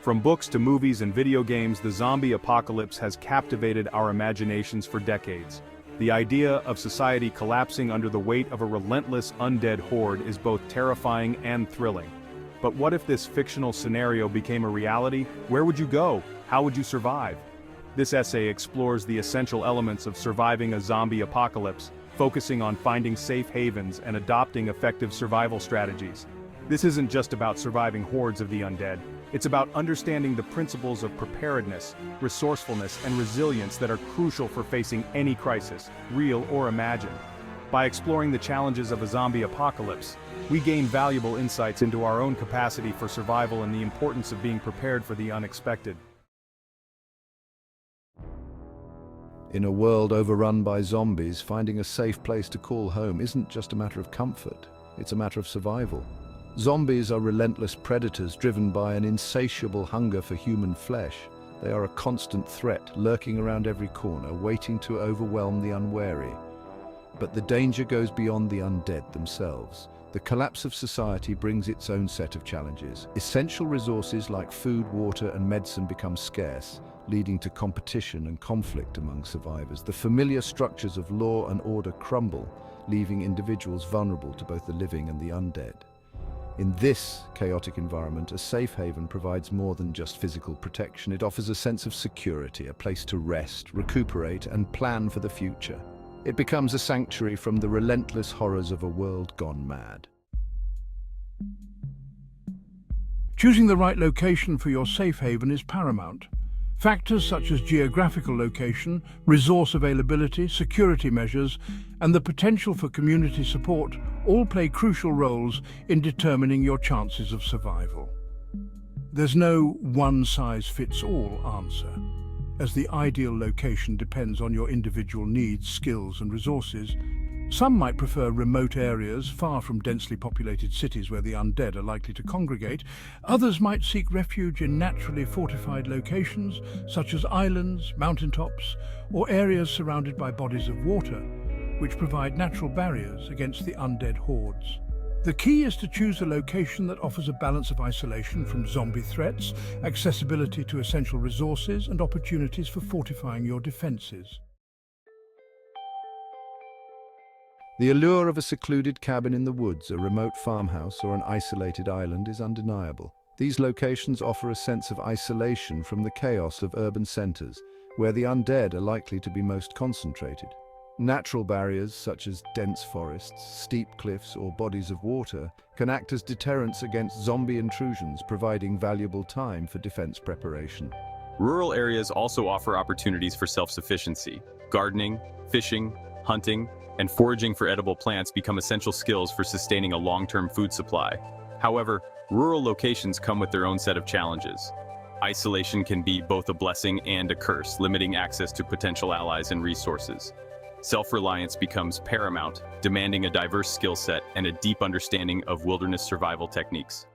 From books to movies and video games, the zombie apocalypse has captivated our imaginations for decades. The idea of society collapsing under the weight of a relentless undead horde is both terrifying and thrilling. But what if this fictional scenario became a reality? Where would you go? How would you survive? This essay explores the essential elements of surviving a zombie apocalypse, focusing on finding safe havens and adopting effective survival strategies. This isn't just about surviving hordes of the undead. It's about understanding the principles of preparedness, resourcefulness, and resilience that are crucial for facing any crisis, real or imagined. By exploring the challenges of a zombie apocalypse, we gain valuable insights into our own capacity for survival and the importance of being prepared for the unexpected. In a world overrun by zombies, finding a safe place to call home isn't just a matter of comfort, it's a matter of survival. Zombies are relentless predators driven by an insatiable hunger for human flesh. They are a constant threat, lurking around every corner, waiting to overwhelm the unwary. But the danger goes beyond the undead themselves. The collapse of society brings its own set of challenges. Essential resources like food, water, and medicine become scarce, leading to competition and conflict among survivors. The familiar structures of law and order crumble, leaving individuals vulnerable to both the living and the undead. In this chaotic environment, a safe haven provides more than just physical protection. It offers a sense of security, a place to rest, recuperate, and plan for the future. It becomes a sanctuary from the relentless horrors of a world gone mad. Choosing the right location for your safe haven is paramount. Factors such as geographical location, resource availability, security measures, and the potential for community support all play crucial roles in determining your chances of survival. There's no one-size-fits-all answer, as the ideal location depends on your individual needs, skills, and resources. Some might prefer remote areas far from densely populated cities where the undead are likely to congregate. Others might seek refuge in naturally fortified locations, such as islands, mountaintops, or areas surrounded by bodies of water, which provide natural barriers against the undead hordes. The key is to choose a location that offers a balance of isolation from zombie threats, accessibility to essential resources, and opportunities for fortifying your defenses. The allure of a secluded cabin in the woods, a remote farmhouse, or an isolated island is undeniable. These locations offer a sense of isolation from the chaos of urban centers, where the undead are likely to be most concentrated. Natural barriers such as dense forests, steep cliffs, or bodies of water can act as deterrents against zombie intrusions, providing valuable time for defense preparation. Rural areas also offer opportunities for self-sufficiency. Gardening, fishing, hunting, and foraging for edible plants become essential skills for sustaining a long-term food supply. However, rural locations come with their own set of challenges. Isolation can be both a blessing and a curse, limiting access to potential allies and resources. Self-reliance becomes paramount, demanding a diverse skill set and a deep understanding of wilderness survival techniques.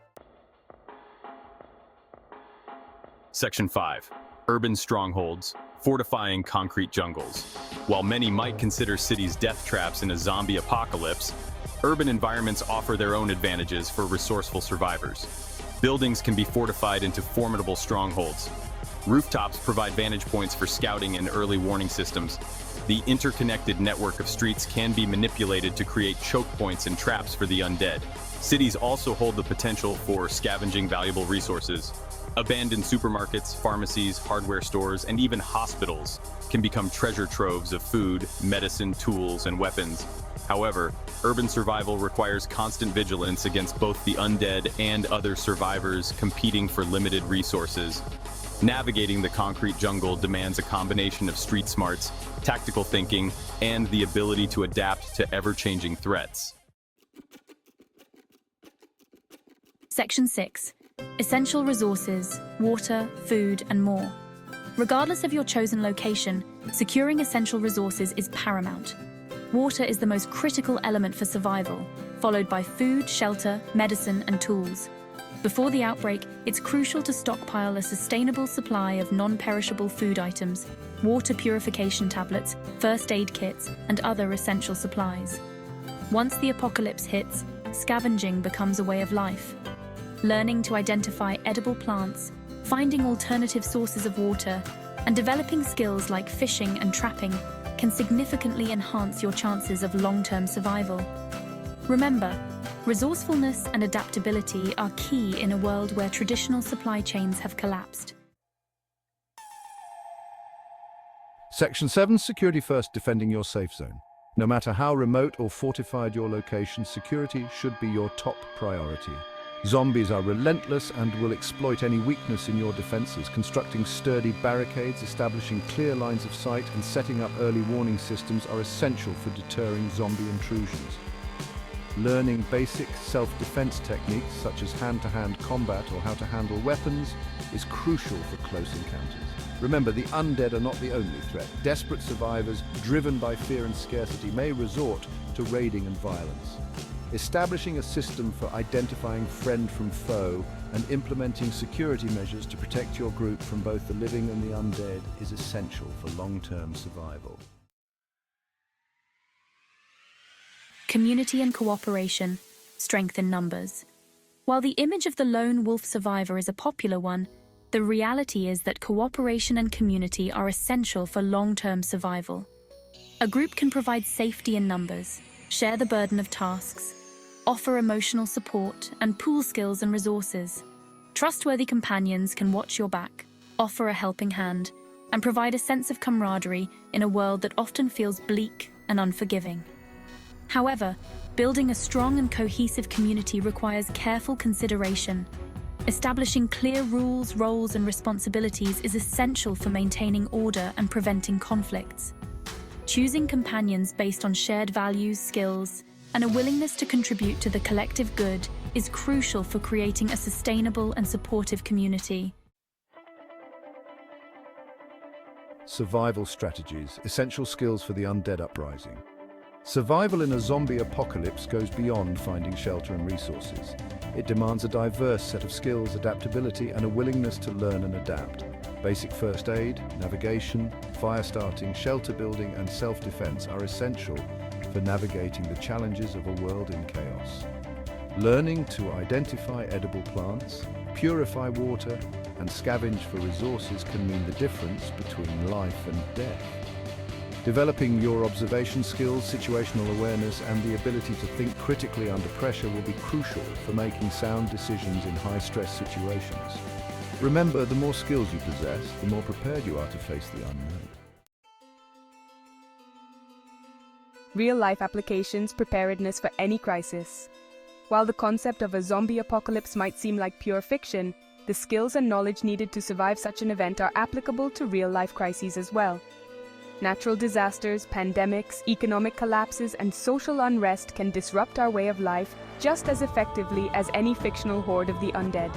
Section 5. Urban strongholds, fortifying concrete jungles. While many might consider cities death traps in a zombie apocalypse, urban environments offer their own advantages for resourceful survivors. Buildings can be fortified into formidable strongholds. Rooftops provide vantage points for scouting and early warning systems. The interconnected network of streets can be manipulated to create choke points and traps for the undead. Cities also hold the potential for scavenging valuable resources. Abandoned supermarkets, pharmacies, hardware stores, and even hospitals can become treasure troves of food, medicine, tools, and weapons. However, urban survival requires constant vigilance against both the undead and other survivors competing for limited resources. Navigating the concrete jungle demands a combination of street smarts, tactical thinking, and the ability to adapt to ever-changing threats. Section 6. Essential resources, water, food, and more. Regardless of your chosen location, securing essential resources is paramount. Water is the most critical element for survival, followed by food, shelter, medicine, and tools. Before the outbreak, it's crucial to stockpile a sustainable supply of non-perishable food items, water purification tablets, first aid kits, and other essential supplies. Once the apocalypse hits, scavenging becomes a way of life. Learning to identify edible plants, Finding alternative sources of water and developing skills like fishing and trapping can significantly enhance your chances of long-term survival. Remember, resourcefulness and adaptability are key in a world where traditional supply chains have collapsed. Section 7, Security First, defending your safe zone. No matter how remote or fortified your location, security should be your top priority. Zombies are relentless and will exploit any weakness in your defenses. Constructing sturdy barricades, establishing clear lines of sight, and setting up early warning systems are essential for deterring zombie intrusions. Learning basic self-defense techniques such as hand-to-hand combat or how to handle weapons is crucial for close encounters. Remember, the undead are not the only threat. Desperate survivors, driven by fear and scarcity, may resort to raiding and violence. Establishing a system for identifying friend from foe and implementing security measures to protect your group from both the living and the undead is essential for long-term survival. Community and cooperation, strength in numbers. While the image of the lone wolf survivor is a popular one, the reality is that cooperation and community are essential for long-term survival. A group can provide safety in numbers, share the burden of tasks, offer emotional support, and pool skills and resources. Trustworthy companions can watch your back, offer a helping hand, and provide a sense of camaraderie in a world that often feels bleak and unforgiving. However, building a strong and cohesive community requires careful consideration. Establishing clear rules, roles, and responsibilities is essential for maintaining order and preventing conflicts. Choosing companions based on shared values, skills, and a willingness to contribute to the collective good is crucial for creating a sustainable and supportive community. Survival strategies, essential skills for the Undead Uprising. Survival in a zombie apocalypse goes beyond finding shelter and resources. It demands a diverse set of skills, adaptability, and a willingness to learn and adapt. Basic first aid, navigation, fire starting, shelter building, and self-defense are essential for navigating the challenges of a world in chaos. Learning to identify edible plants, purify water, and scavenge for resources can mean the difference between life and death. Developing your observation skills, situational awareness, and the ability to think critically under pressure will be crucial for making sound decisions in high-stress situations. Remember, the more skills you possess, the more prepared you are to face the unknown. Real-life applications, preparedness for any crisis. While the concept of a zombie apocalypse might seem like pure fiction, the skills and knowledge needed to survive such an event are applicable to real-life crises as well. Natural disasters, pandemics, economic collapses, and social unrest can disrupt our way of life just as effectively as any fictional horde of the undead.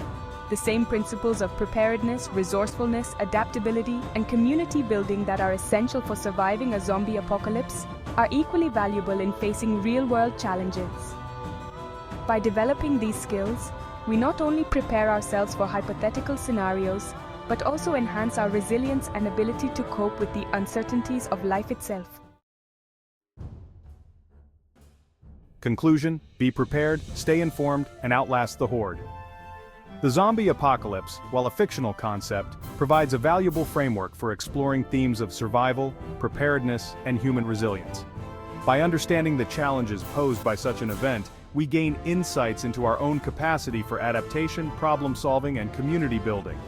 The same principles of preparedness, resourcefulness, adaptability, and community building that are essential for surviving a zombie apocalypse are equally valuable in facing real-world challenges. By developing these skills, we not only prepare ourselves for hypothetical scenarios, but also enhance our resilience and ability to cope with the uncertainties of life itself. Conclusion: be prepared, stay informed, and outlast the Horde. The zombie apocalypse, while a fictional concept, provides a valuable framework for exploring themes of survival, preparedness, and human resilience. By understanding the challenges posed by such an event, we gain insights into our own capacity for adaptation, problem-solving, and community building.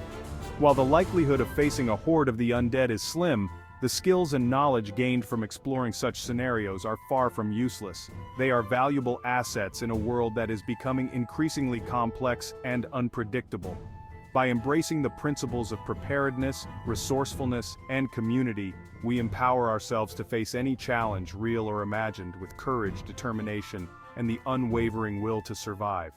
While the likelihood of facing a horde of the undead is slim, the skills and knowledge gained from exploring such scenarios are far from useless. They are valuable assets in a world that is becoming increasingly complex and unpredictable. By embracing the principles of preparedness, resourcefulness, and community, we empower ourselves to face any challenge, real or imagined, with courage, determination, and the unwavering will to survive.